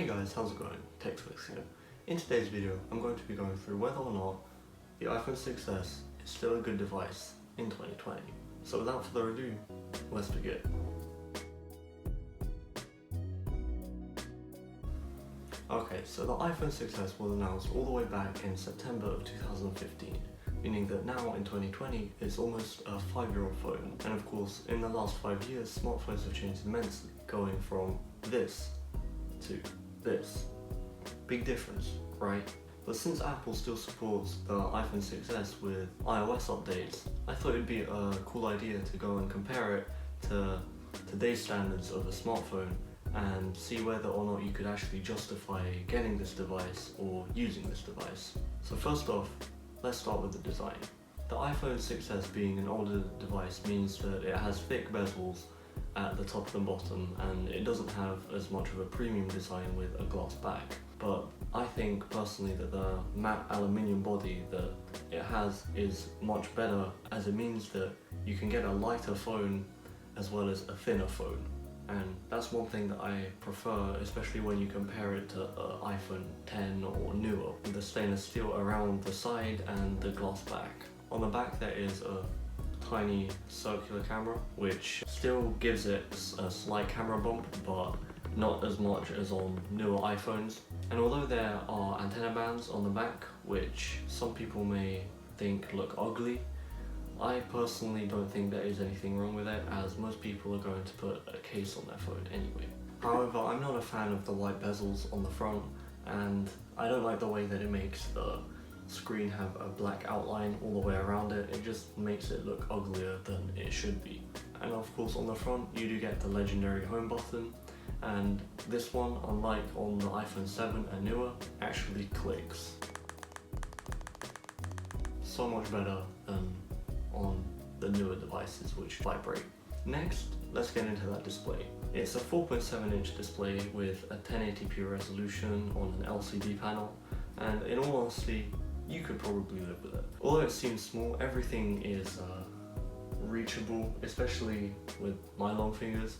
guys, how's it going? TechFlix here. In today's video, I'm going to be going through whether or not the iPhone 6s is still a good device in 2020. So without further ado, let's begin. Okay, so the iPhone 6s was announced all the way back in September of 2015, meaning that now in 2020 it's almost a 5-year-old phone. And of course, in the last 5 years, smartphones have changed immensely, going from this to this. Big difference, right? But since Apple still supports the iPhone 6s with iOS updates, I thought it'd be a cool idea to go and compare it to today's standards of a smartphone and see whether or not you could actually justify getting this device or using this device. So first off, let's start with the design. The iPhone 6s being an older device means that it has thick bezels at the top and bottom, and it doesn't have as much of a premium design with a glass back. But I think personally that the matte aluminium body that it has is much better, as it means that you can get a lighter phone as well as a thinner phone. And that's one thing that I prefer, especially when you compare it to iPhone 10 or newer, with the stainless steel around the side and the glass back. On the back there is a tiny circular camera, which still gives it a slight camera bump, but not as much as on newer iPhones. And although there are antenna bands on the back, which some people may think look ugly, I personally don't think there is anything wrong with it, as most people are going to put a case on their phone anyway. However, I'm not a fan of the white bezels on the front, and I don't like the way that it makes the screen have a black outline all the way around it. It just makes it look uglier than it should be. And of course on the front you do get the legendary home button, and this one, unlike on the iPhone 7 and newer, actually clicks. So much better than on the newer devices which vibrate. Next, let's get into that display. It's a 4.7-inch display with a 1080p resolution on an LCD panel, and in all honesty, you could probably live with it. Although it seems small, everything is reachable, especially with my long fingers.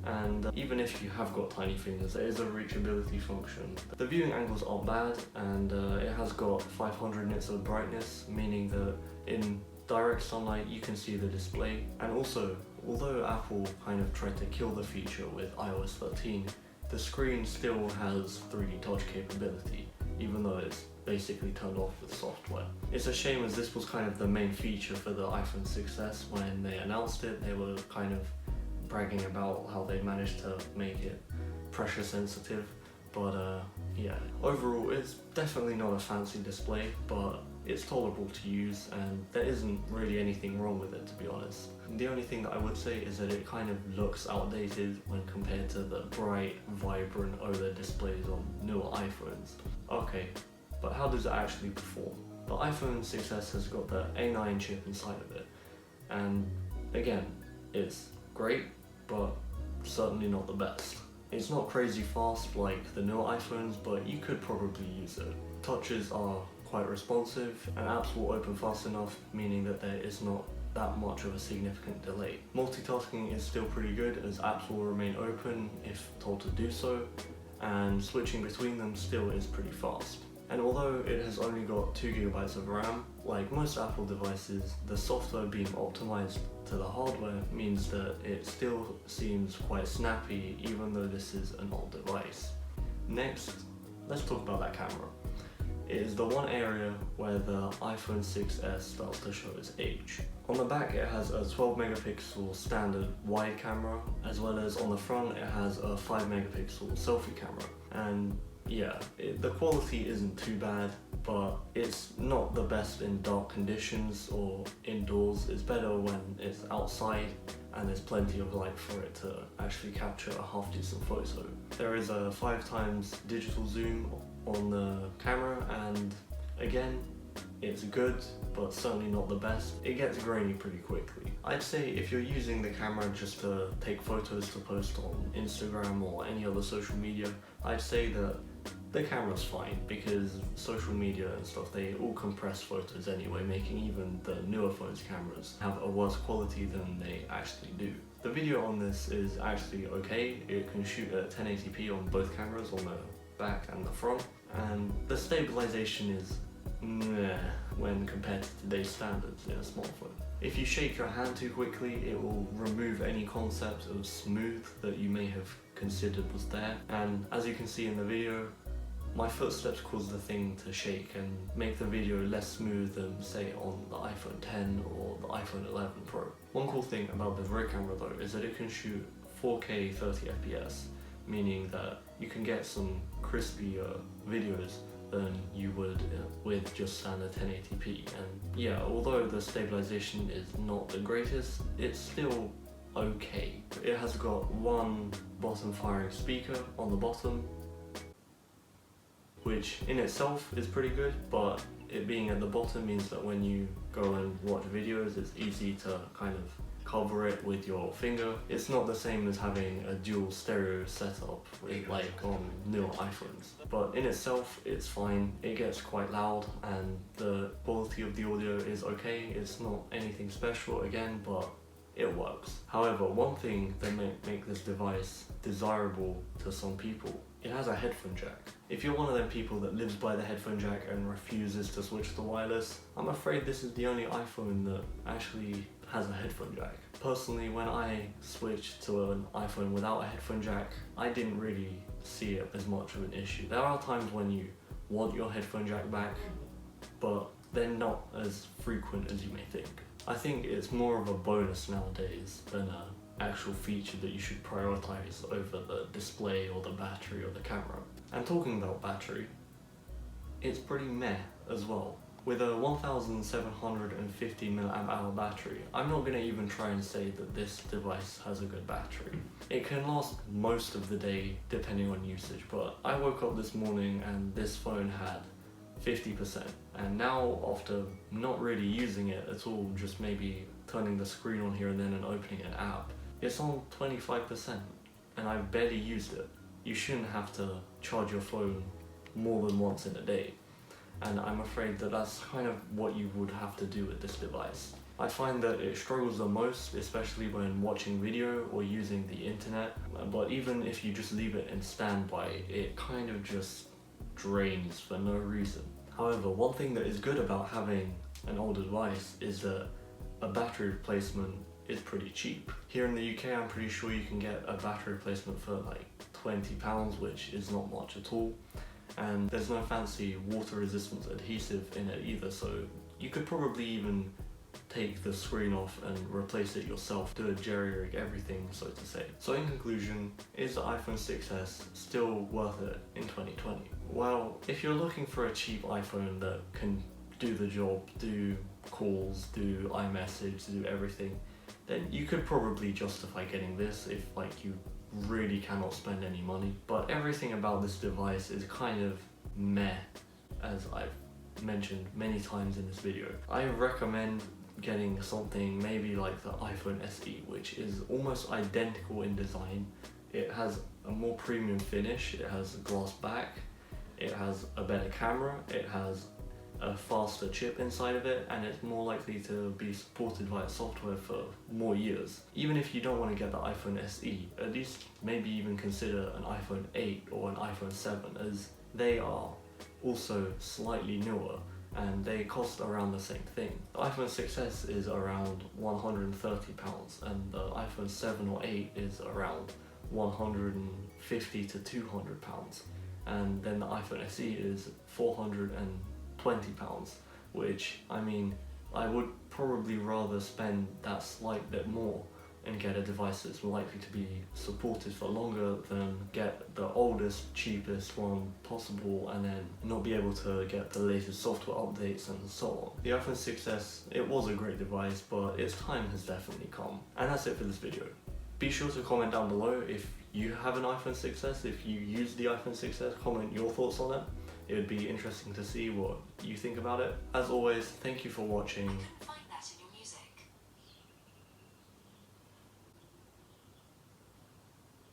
And even if you have got tiny fingers, there is a reachability function. The viewing angles aren't bad, and it has got 500 nits of brightness, meaning that in direct sunlight you can see the display. And also, although Apple kind of tried to kill the feature with iOS 13, the screen still has 3D touch capability, even though it's basically turned off with software. It's a shame, as this was kind of the main feature for the iPhone 6s. When they announced it, they were kind of bragging about how they managed to make it pressure sensitive, but yeah, overall it's definitely not a fancy display, but it's tolerable to use, and there isn't really anything wrong with it, to be honest. The only thing that I would say is that it kind of looks outdated when compared to the bright, vibrant OLED displays on newer iPhones. Okay, but how does it actually perform? The iPhone 6s has got the A9 chip inside of it, and again, it's great, but certainly not the best. It's not crazy fast like the newer iPhones, but you could probably use it. Touches are quite responsive, and apps will open fast enough, meaning that there is not that much of a significant delay. Multitasking is still pretty good, as apps will remain open if told to do so, and switching between them still is pretty fast. And although it has only got 2GB of RAM, like most Apple devices, the software being optimized to the hardware means that it still seems quite snappy, even though this is an old device. Next, let's talk about that camera. It is the one area where the iPhone 6s starts to show its age. On the back it has a 12 megapixel standard wide camera, as well as on the front it has a 5 megapixel selfie camera. And yeah, the quality isn't too bad, but it's not the best in dark conditions or indoors. It's better when it's outside and there's plenty of light for it to actually capture a half decent photo. There is a 5x digital zoom on the camera, and again, it's good, but certainly not the best. It gets grainy pretty quickly. I'd say if you're using the camera just to take photos to post on Instagram or any other social media, I'd say that the camera's fine, because social media and stuff, they all compress photos anyway, making even the newer phones' cameras have a worse quality than they actually do. The video on this is actually okay. It can shoot at 1080p on both cameras on the back and the front, and the stabilization is meh when compared to today's standards in a smartphone. If you shake your hand too quickly, it will remove any concept of smooth that you may have considered was there, and as you can see in the video, my footsteps cause the thing to shake and make the video less smooth than, say, on the iPhone 10 or the iPhone 11 Pro. One cool thing about the rear camera though is that it can shoot 4K 30 FPS, meaning that you can get some crispier videos than you would with just standard 1080p. And yeah, although the stabilization is not the greatest, it's still okay. It has got one bottom firing speaker on the bottom, which in itself is pretty good, but it being at the bottom means that when you go and watch videos, it's easy to kind of cover it with your finger. It's not the same as having a dual stereo setup with, like on newer iPhones, but in itself it's fine. It gets quite loud and the quality of the audio is okay. It's not anything special again, but it works. However, one thing that may make this device desirable to some people, it has a headphone jack. If you're one of them people that lives by the headphone jack and refuses to switch to wireless, I'm afraid this is the only iPhone that actually has a headphone jack. Personally, when I switched to an iPhone without a headphone jack, I didn't really see it as much of an issue. There are times when you want your headphone jack back, but they're not as frequent as you may think. I think it's more of a bonus nowadays than an actual feature that you should prioritize over the display or the battery or the camera. And talking about battery, it's pretty meh as well. With a 1750 mAh battery, I'm not going to even try and say that this device has a good battery. It can last most of the day depending on usage, but I woke up this morning and this phone had 50%, and now after not really using it at all, just maybe turning the screen on here and then and opening an app, it's on 25% and I've barely used it. You shouldn't have to charge your phone more than once in a day, and I'm afraid that that's kind of what you would have to do with this device. I find that it struggles the most, especially when watching video or using the internet, but even if you just leave it in standby, it kind of just drains for no reason. However, one thing that is good about having an older device is that a battery replacement is pretty cheap. Here in the UK, I'm pretty sure you can get a battery replacement for like £20, which is not much at all. And there's no fancy water resistant adhesive in it either, so you could probably even take the screen off and replace it yourself, do a jerry-rig everything, so to say. So in conclusion, is the iPhone 6s still worth it in 2020? Well, if you're looking for a cheap iPhone that can do the job, do calls, do iMessage, do everything, then you could probably justify getting this if like you really cannot spend any money. But everything about this device is kind of meh, as I've mentioned many times in this video. I recommend getting something maybe like the iPhone SE, which is almost identical in design. It has a more premium finish, it has a glass back, it has a better camera, it has a faster chip inside of it, and it's more likely to be supported via software for more years. Even if you don't want to get the iPhone SE, at least maybe even consider an iPhone 8 or an iPhone 7, as they are also slightly newer and they cost around the same thing. The iPhone 6s is around £130 and the iPhone 7 or 8 is around £150 to £200, and then the iPhone SE is £420, which, I mean, I would probably rather spend that slight bit more and get a device that's likely to be supported for longer than get the oldest, cheapest one possible and then not be able to get the latest software updates and so on. The iPhone 6s, it was a great device, but its time has definitely come. And that's it for this video. Be sure to comment down below if you have an iPhone 6s, if you use the iPhone 6s, comment your thoughts on it. It would be interesting to see what you think about it. As always, thank you for watching.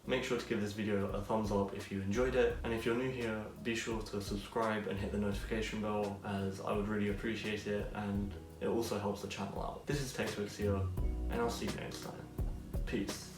Make sure to give this video a thumbs up if you enjoyed it, and if you're new here, be sure to subscribe and hit the notification bell, as I would really appreciate it and it also helps the channel out. This is TechTwix here, and I'll see you next time. Peace.